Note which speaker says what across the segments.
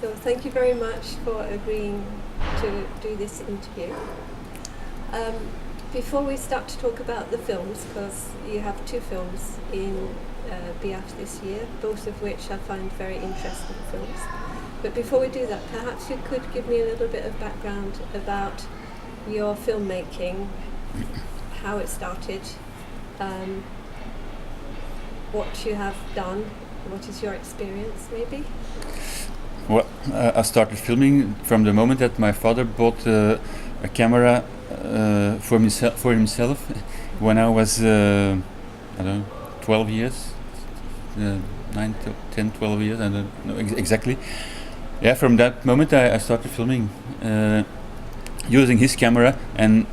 Speaker 1: So thank you very much for agreeing to do this interview. Before we start to talk about the films, because you have 2 films in BIAFF this year, both of which I find very interesting films. But before we do that, perhaps you could give me a little bit of background about your filmmaking, how it started, what you have done, what is your experience maybe?
Speaker 2: Well, I started filming from the moment that my father bought a camera for himself when I was, 12 years, 9, 10, 12 years, I don't know exactly. Yeah, from that moment I started filming using his camera, and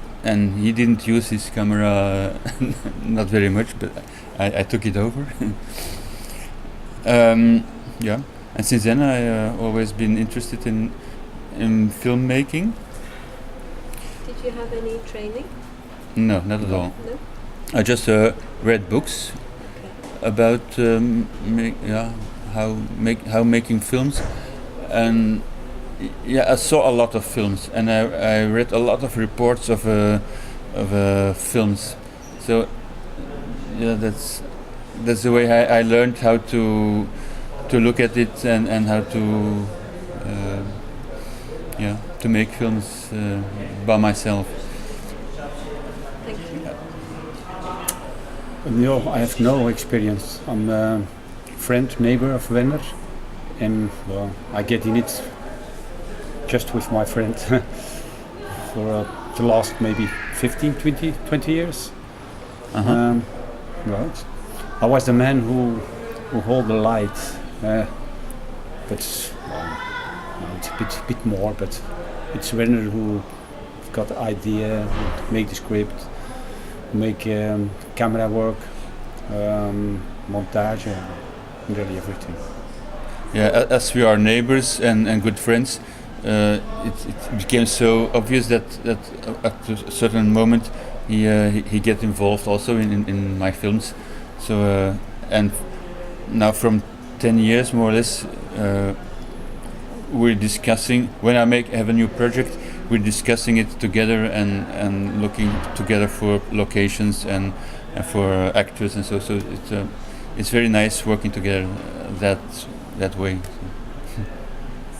Speaker 2: he didn't use his camera not very much, but I took it over. Yeah, and since then I always been interested in filmmaking.
Speaker 1: Did you have any training?
Speaker 2: No, not at all.
Speaker 1: No?
Speaker 2: I just read books about how making films, and I saw a lot of films, and I read a lot of reports of films. So yeah, that's the way I learned how to look at it and how to make films by myself.
Speaker 1: Thank you.
Speaker 3: No, I have no experience. I'm a neighbor of Werner, and well, I get in it just with my friend for the last maybe 15, 20 years. Right. I was the man who hold the light, but it's a bit more. But it's Werner who got the idea, make the script, make camera work, montage, and really everything.
Speaker 2: Yeah, as we are neighbors and good friends, it became so obvious that at a certain moment he get involved also in my films. So and now from 10 years more or less, we're discussing when I have a new project. We're discussing it together and looking together for locations and for actors, and so it's very nice working together that way.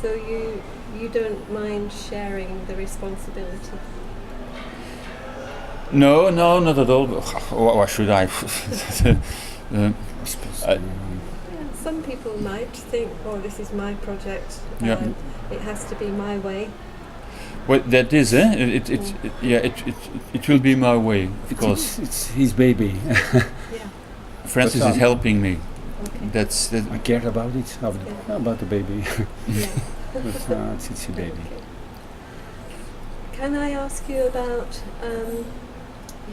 Speaker 1: So you don't mind sharing the responsibility?
Speaker 2: No, not at all. Why should I?
Speaker 1: Some people might think, "Oh, this is my project. It has to be my way."
Speaker 2: Well, that is, it will be my way, of course.
Speaker 3: It's his baby.
Speaker 2: Francis is helping me.
Speaker 1: Okay.
Speaker 3: I care about it, about the baby.
Speaker 1: Yeah.
Speaker 3: But it's a baby.
Speaker 1: Okay. Can I ask you about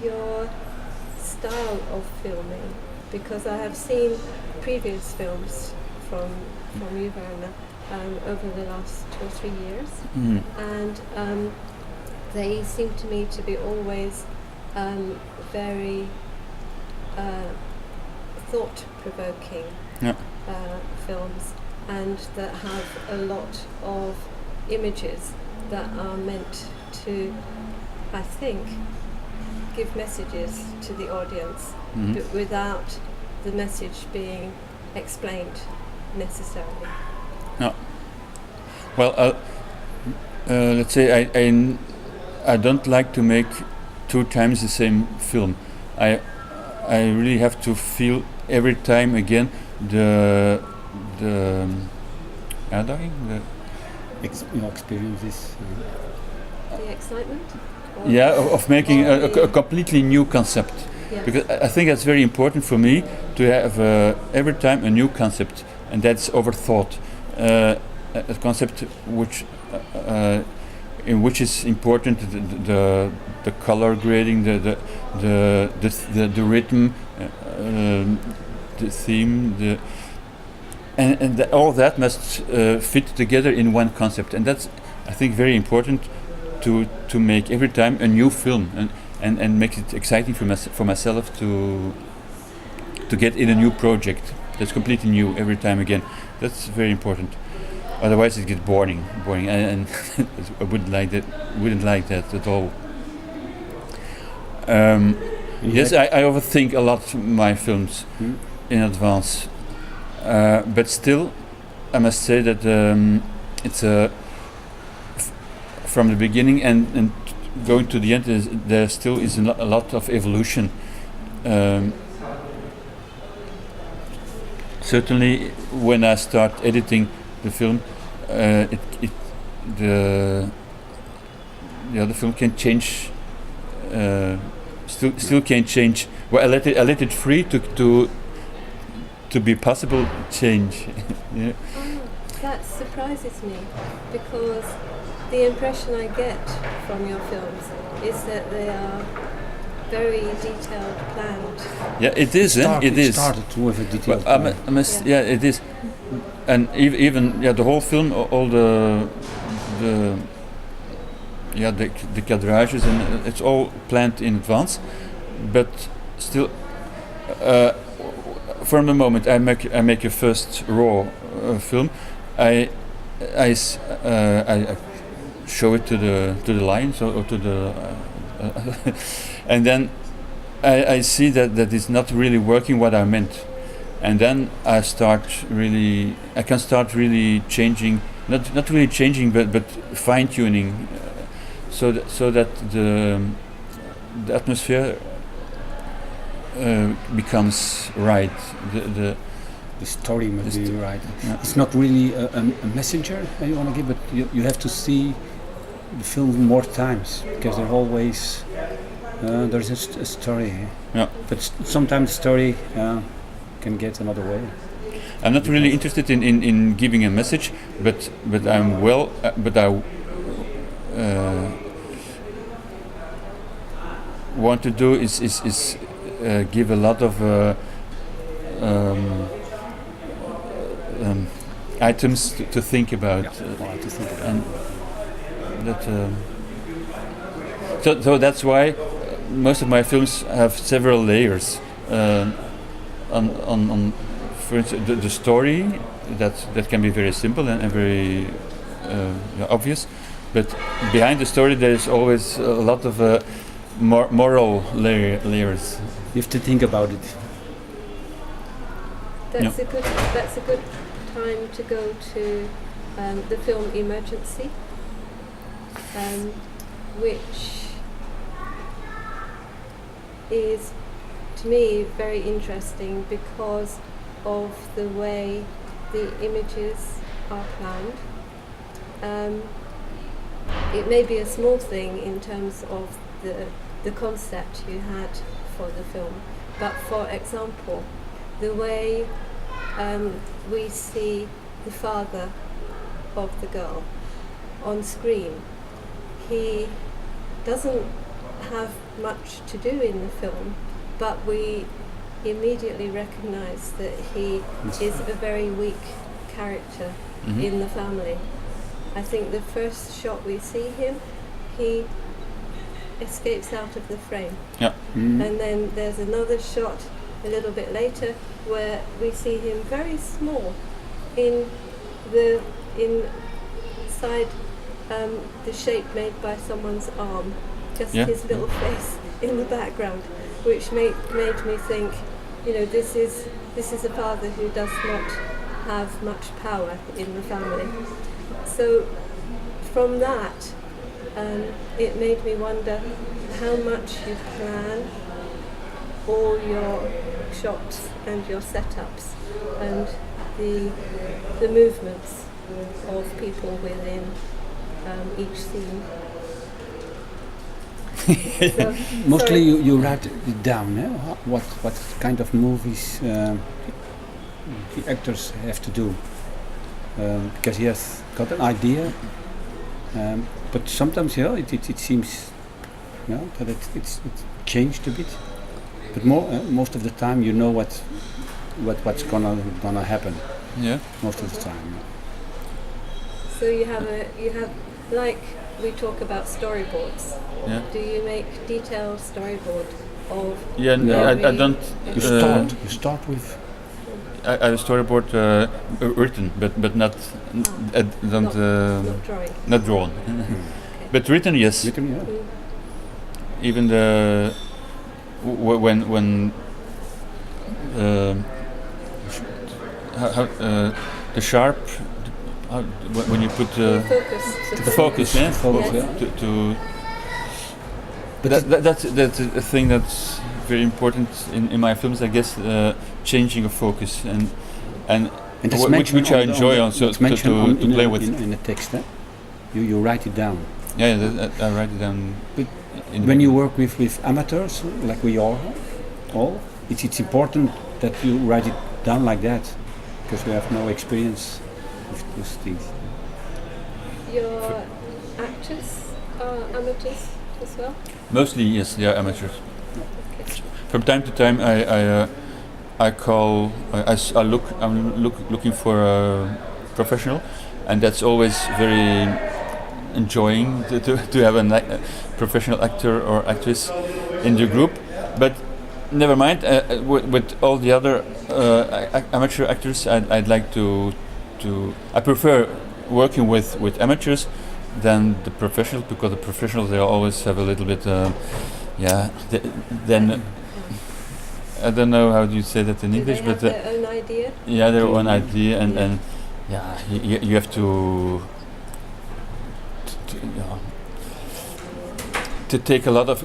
Speaker 1: your style of filming? Because I have seen previous films from you, Werner, over the last 2 or 3 years, and they seem to me to be always very thought-provoking films, and that have a lot of images that are meant to, I think, give messages to the audience, but without the message being explained necessarily.
Speaker 2: No. Well, let's say I don't like to make 2 times the same film. I really have to feel every time again the
Speaker 3: experiences.
Speaker 1: The excitement?
Speaker 2: Of making a completely new concept.
Speaker 1: Yes.
Speaker 2: Because I think that's very important for me to have every time a new concept, and that's overthought. A concept in which is important the color grading, the rhythm, the theme, and all that must fit together in one concept, and that's, I think, very important to make every time a new film and make it exciting for myself to get in a new project that's completely new every time again. That's very important. Otherwise, it gets boring, and I wouldn't like that at all. Yes, I overthink a lot my films in advance, but still, I must say that it's from the beginning and going to the end. There still is a lot of evolution. Certainly, when I start editing the film, the film can change. Still can change. Well, I let it free to be possible change. Yeah.
Speaker 1: That surprises me, because the impression I get from your films is that they are very detailed, planned.
Speaker 2: Yeah, it is. It is.
Speaker 3: Started with a detailed
Speaker 2: Well,
Speaker 3: plan.
Speaker 2: yeah, it is. And even the whole film, all the cadrages, and it's all planned in advance. But still, from the moment I make a first raw film, I show it to the lions or to the and then I see that it's not really working what I meant, and then I can start really changing, not really changing, but fine tuning, so that the atmosphere becomes right.
Speaker 3: The story must be right.
Speaker 2: Yeah.
Speaker 3: It's not really a messenger that you want to give, but you have to see the film more times, because there's always there's a story.
Speaker 2: Yeah.
Speaker 3: But sometimes the story can get another way.
Speaker 2: I'm not really interested in giving a message, but I'm but I want to do is give a lot of items to think about. And that, so that's why most of my films have several layers. On for instance, the story that can be very simple and very obvious, but behind the story there is always a lot of moral layers.
Speaker 3: You have to think about it.
Speaker 1: That's a good time to go to the film Emergency, which is, to me, very interesting because of the way the images are planned. It may be a small thing in terms of the concept you had for the film, but for example, the way we see the father of the girl on screen, he doesn't have much to do in the film, but we immediately recognize that he is a very weak character in the family. I think the first shot we see him, he escapes out of the frame.
Speaker 2: Yeah.
Speaker 3: Mm.
Speaker 1: And then there's another shot a little bit later where we see him very small inside the shape made by someone's arm, just his little face in the background, which made me think, this is a father who does not have much power in the family. So from that, it made me wonder how much you plan all your shots and your setups and the movements of people within each scene. So,
Speaker 3: Mostly you write it down, what kind of movies the actors have to do, because he has got an idea, but sometimes it seems that it's changed a bit, but most of the time you know what's gonna happen.
Speaker 2: Yeah.
Speaker 3: Most of the time.
Speaker 1: So you have like we talk about storyboards.
Speaker 2: Yeah.
Speaker 1: Do you make detailed storyboard of?
Speaker 2: Yeah. No, I don't.
Speaker 3: You start with.
Speaker 2: I have a storyboard written, but not
Speaker 1: Not drawing.
Speaker 2: not drawn. But written, yes.
Speaker 3: Written, yeah.
Speaker 2: Even the when the sharp when you put
Speaker 1: Focus.
Speaker 2: the focus, yeah,
Speaker 3: Focus,
Speaker 1: Yes.
Speaker 3: yeah.
Speaker 2: to
Speaker 3: But
Speaker 2: that's a thing that's very important in my films, I guess. Changing of focus and
Speaker 3: that's
Speaker 2: which
Speaker 3: mentioned
Speaker 2: I
Speaker 3: on the-
Speaker 2: enjoy
Speaker 3: on the-
Speaker 2: also
Speaker 3: it's mentioned
Speaker 2: to
Speaker 3: on- in
Speaker 2: play
Speaker 3: a-
Speaker 2: with.
Speaker 3: in the text. You write it down.
Speaker 2: Yeah, I write it down.
Speaker 3: But
Speaker 2: in
Speaker 3: When
Speaker 2: the-
Speaker 3: you work with amateurs, like we are all, it's important that you write it down like that, because we have no experience with those things.
Speaker 1: Your actors are amateurs as well?
Speaker 2: Mostly, yes, they are amateurs.
Speaker 1: Okay.
Speaker 2: From time to time, I call. I'm looking for a professional, and that's always very enjoying to have a professional actor or actress in the group. But never mind. With all the other amateur actors, I'd like to. I prefer working with amateurs than the professionals, because the professionals, they always have a little bit. Then I don't know how do you say that in
Speaker 1: Do
Speaker 2: English,
Speaker 1: they have
Speaker 2: but
Speaker 1: their own idea?
Speaker 2: yeah, their own idea, and
Speaker 1: Yeah.
Speaker 2: and yeah, you have to take a lot of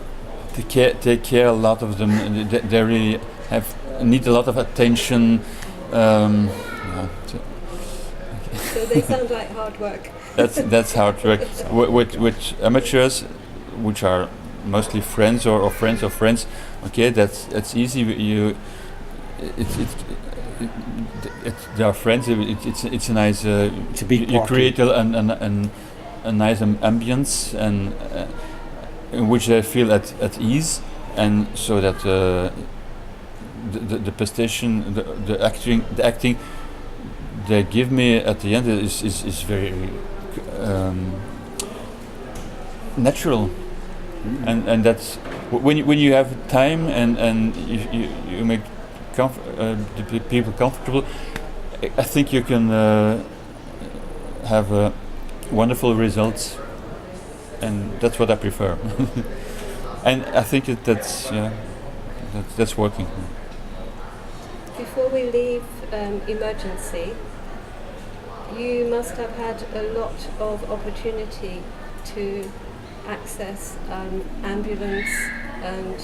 Speaker 2: take care a lot of them. They really need a lot of attention.
Speaker 1: So they sound like hard work.
Speaker 2: That's hard work. With amateurs, which are mostly friends or friends of friends, okay, that's easy. They are friends. It's a nice.
Speaker 3: It's a big
Speaker 2: You
Speaker 3: party.
Speaker 2: create a nice ambience and in which they feel at ease, and so that the prestation, the acting they give me at the end is very natural, and that's when you have time and you make the people comfortable. I think you can have wonderful results, and that's what I prefer. And I think that's working.
Speaker 1: Before we leave emergency, you must have had a lot of opportunity to access ambulance and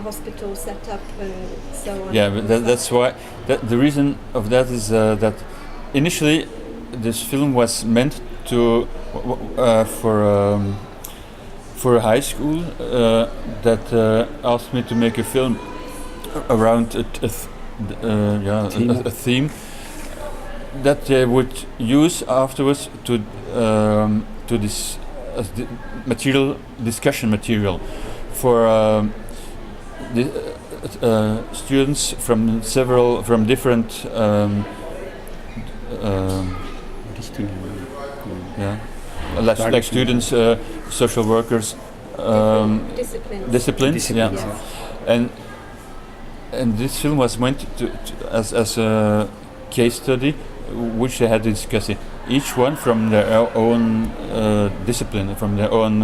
Speaker 1: hospital setup and so on.
Speaker 2: Yeah, but that's why. The reason of that is that initially this film was meant to for a high school that asked me to make a film around a theme that they would use afterwards to this as discussion material for students from different like students, social workers, disciplines, yeah.
Speaker 1: Yes.
Speaker 2: And this film was meant to as a case study, which they had to discuss it, each one from their own discipline, from their own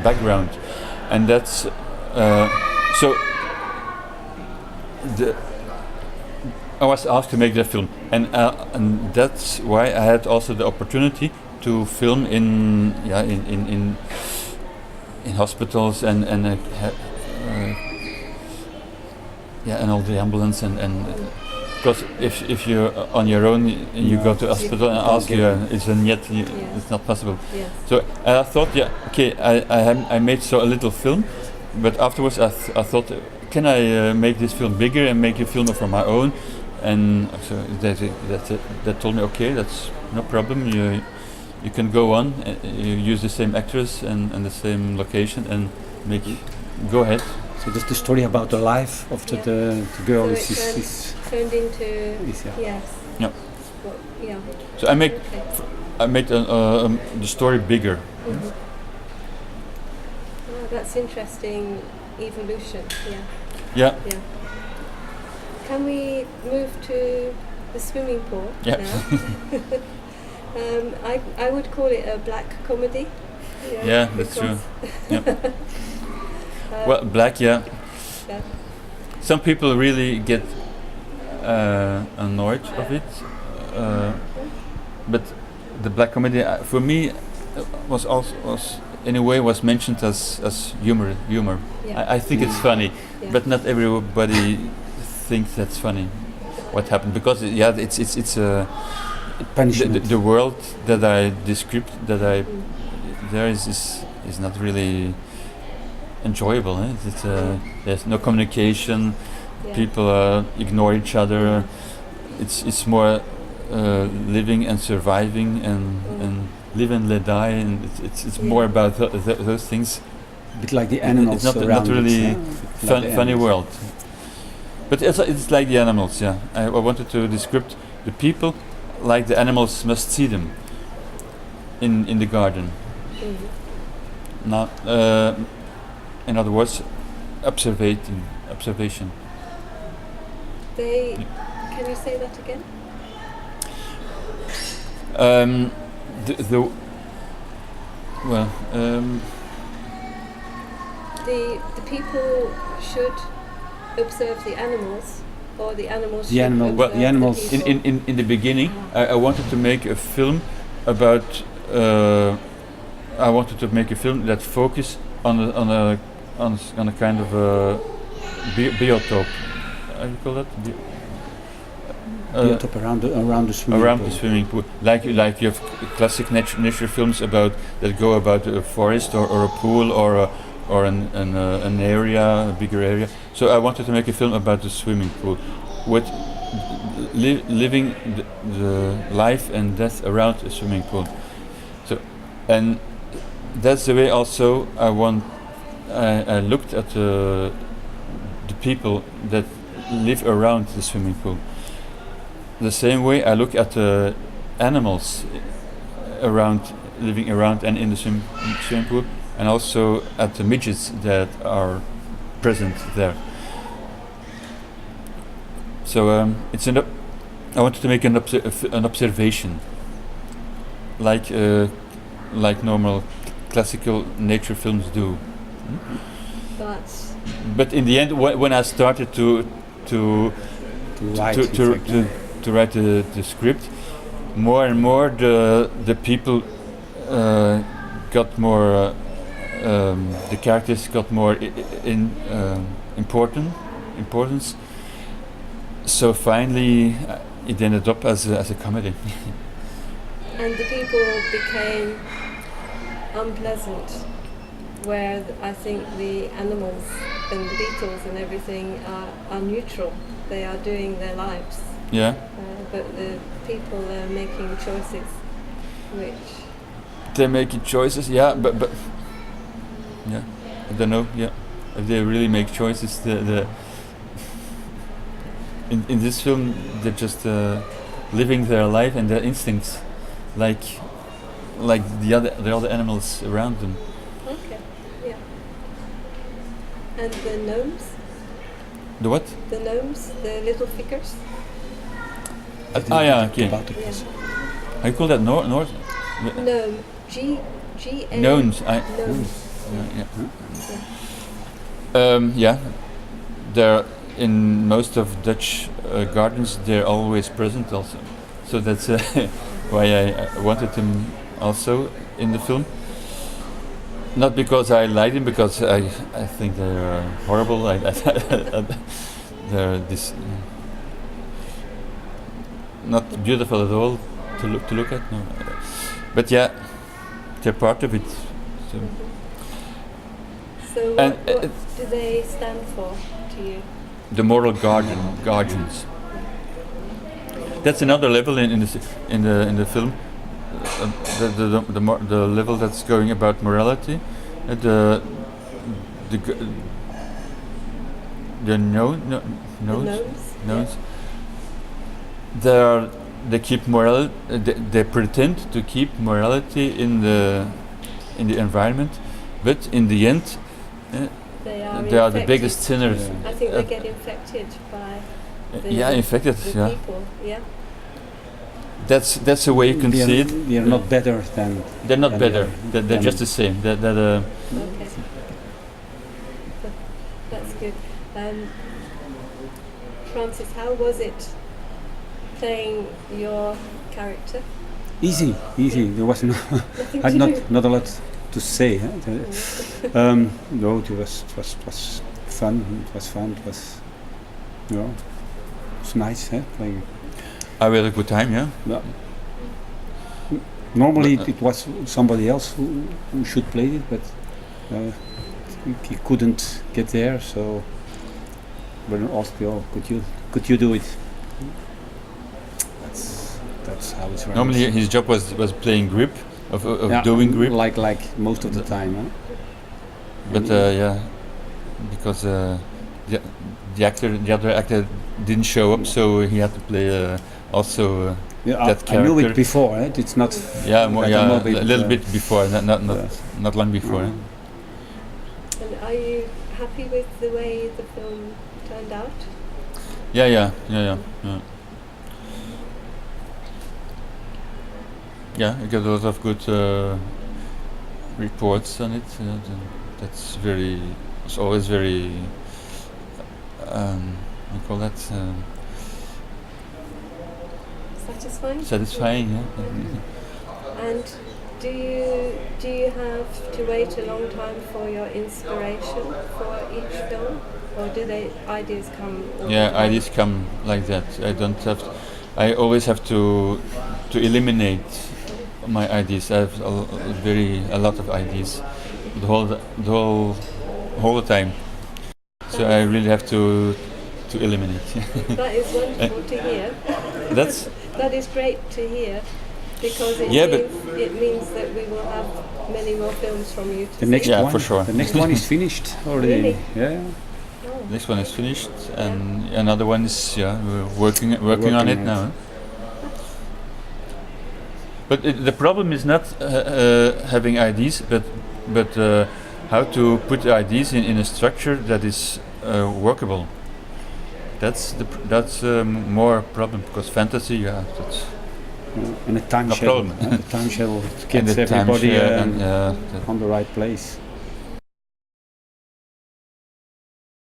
Speaker 2: background, and that's so. I was asked to make that film, and that's why I had also the opportunity to film in hospitals and all the ambulance and because if you're on your own you go to hospital and ask you it's not possible.
Speaker 1: Yes.
Speaker 2: So I thought I made a little film, but afterwards I thought, can I make this film bigger and make a film for my own? And so that told me, okay, that's no problem. You can go on. You use the same actors and the same location and go ahead.
Speaker 3: So that's the story about the life of the girl.
Speaker 1: So it turned into yes.
Speaker 2: Yeah.
Speaker 1: Well, yeah.
Speaker 2: So I made the story bigger.
Speaker 1: Mm-hmm. Oh, that's interesting evolution. Yeah.
Speaker 2: Yeah.
Speaker 1: Yeah. can we move to the swimming pool
Speaker 2: Yeah.
Speaker 1: now? I would call it a black comedy.
Speaker 2: Yeah, that's true.
Speaker 1: because-
Speaker 2: Well, black, yeah.
Speaker 1: yeah.
Speaker 2: Some people really get annoyed of it, but the black comedy for me was in a way was mentioned as humor.
Speaker 1: Yeah.
Speaker 2: I think it's funny,
Speaker 1: Yeah.
Speaker 2: but not everybody thinks that's funny. What happened? Because it's the,
Speaker 3: Punishment.
Speaker 2: the world that I described
Speaker 1: Mm.
Speaker 2: there is not really enjoyable. It's there's no communication.
Speaker 1: Yeah.
Speaker 2: People ignore each other. It's more living and surviving and live and let die, and it's more about those things.
Speaker 3: A bit like the animals
Speaker 2: It's not
Speaker 3: around
Speaker 2: really
Speaker 3: it,
Speaker 2: funny
Speaker 3: animals.
Speaker 2: world. But it's like the animals. Yeah, I wanted to describe the people like the animals must see them in the garden.
Speaker 1: Mm.
Speaker 2: Not, in other words, observation.
Speaker 1: Can you say that again? The people should observe the animals, or the animals
Speaker 3: The
Speaker 1: should
Speaker 3: animal-
Speaker 1: observe
Speaker 3: the animals-
Speaker 1: the people.
Speaker 2: In the beginning, I wanted to make a film about. I wanted to make a film that focus on a kind of a biotope. How do you call that?
Speaker 3: Built up around the swimming
Speaker 2: Around
Speaker 3: pool.
Speaker 2: the swimming pool, like you have classic nature films that go about a forest or a pool or an area, a bigger area. So I wanted to make a film about the swimming pool, with living the life and death around a swimming pool. So, and that's the way also I looked at the people that live around the swimming pool. The same way I look at the animals living around and in the swimming pool, and also at the midgets that are present there. So I wanted to make an observation, like normal classical nature films do. But in the end, when I started to write the script, more and more the people got more, the characters got more importance. So finally, it ended up as a comedy.
Speaker 1: And the people became unpleasant, where I think the animals and the beetles and everything are neutral. They are doing their lives.
Speaker 2: Yeah.
Speaker 1: But the people are making choices, which...
Speaker 2: They're making choices, yeah, but yeah, I don't know, yeah, if they really make choices. In this film, they're just living their life and their instincts, like the other animals around them.
Speaker 1: Okay, yeah. And the gnomes?
Speaker 2: The what?
Speaker 1: The gnomes, the little figures?
Speaker 2: Yeah, okay.
Speaker 1: Yeah.
Speaker 2: I call that north.
Speaker 1: Gnome. G-N...
Speaker 2: Gnomes.
Speaker 1: Gnomes.
Speaker 2: Yeah, they're in most of Dutch gardens. They're always present also, so that's why I wanted them also in the film. Not because I like them, because I think they're horrible. They're not beautiful at all to look at. No, but yeah, they're part of it. So.
Speaker 1: So
Speaker 2: And,
Speaker 1: what do they stand for to you?
Speaker 2: The moral guardians. That's another level in the film. The level that's going about morality. The gnomes.
Speaker 1: Yeah.
Speaker 2: They keep morality. They pretend to keep morality in the environment, but in the end,
Speaker 1: They
Speaker 2: they are the
Speaker 1: infected.
Speaker 2: biggest sinners.
Speaker 1: I think they get infected by the
Speaker 2: infected.
Speaker 1: the
Speaker 2: Yeah,
Speaker 1: people. Yeah.
Speaker 2: that's the way you can see it.
Speaker 3: They are not better than.
Speaker 2: They're not
Speaker 3: than
Speaker 2: better.
Speaker 3: the-
Speaker 2: They're just the same.
Speaker 1: Okay. That's good. Francis, how was it playing your character?
Speaker 3: Easy. There was
Speaker 1: Nothing to do.
Speaker 3: not a lot to say. No, it was fun. It was fun. It was, it's nice playing.
Speaker 2: I had a good time. Yeah.
Speaker 3: Yeah. Normally it was somebody else who should play it, but he couldn't get there. So Werner asked me, "Oh, could you do it?" That's how it's run.
Speaker 2: Normally his job was playing grip, of doing grip.
Speaker 3: like most of the time. Huh?
Speaker 2: But because the other actor didn't show up, so he had to play also. That
Speaker 3: I knew
Speaker 2: character.
Speaker 3: it before. It's not.
Speaker 2: A little bit before, not long before.
Speaker 3: Mm.
Speaker 1: And are you happy with the way the film turned out?
Speaker 2: Yeah. Yeah, I got a lot of good reports on it. That's very. It's always very. We call that
Speaker 1: Satisfying?
Speaker 2: satisfying. Yeah.
Speaker 1: And do you have to wait a long time for your inspiration for each film, or do the ideas come? all
Speaker 2: Yeah,
Speaker 1: the time?
Speaker 2: ideas come like that. I don't have. I always have to eliminate my ideas. I have a lot of ideas, the whole time. So I really have to eliminate.
Speaker 1: That is wonderful to hear. That is great to hear, because it means that we will have many more films from you to
Speaker 3: The
Speaker 1: see.
Speaker 3: next
Speaker 2: Yeah,
Speaker 3: one,
Speaker 2: for sure.
Speaker 3: The next one is finished already.
Speaker 1: Really?
Speaker 3: Yeah.
Speaker 1: Oh.
Speaker 2: This one is finished, and another one is we're working on
Speaker 3: Working
Speaker 2: it
Speaker 3: on it.
Speaker 2: now. But the problem is not having ideas, but how to put the ideas in a structure that is workable. That's more problem, because fantasy, that's
Speaker 3: And a time
Speaker 2: no
Speaker 3: schedule.
Speaker 2: problem.
Speaker 3: The time schedule
Speaker 2: and
Speaker 3: gets
Speaker 2: the time
Speaker 3: everybody
Speaker 2: share and,
Speaker 3: on the right place.